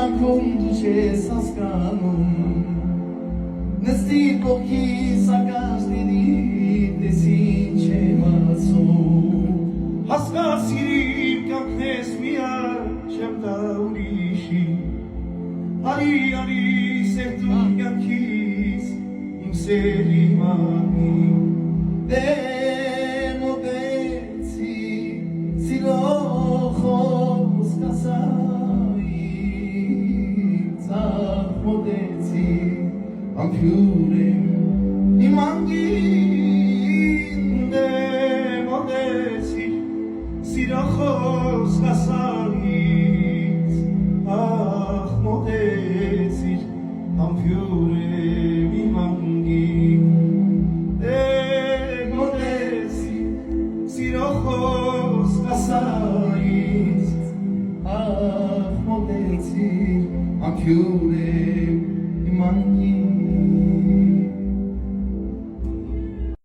կյանքում դու չես հասկանում նստիր կողքիս ակաշտերի տես ինչ եմ ասում հասկացիր իմ կյանքն ես միայն չեմ տա ուրիշի արի սերտու կյանքիս իմ սերի մանի դե մոտեցի սիրո խոսք ասայից մոտեցի ամփյուր եմ իմ անգին դե մոտեցի սիրո խոսք ասայից մոտեցի ամփյուր եմ իմ անգին Asayis, motezi, ampiure.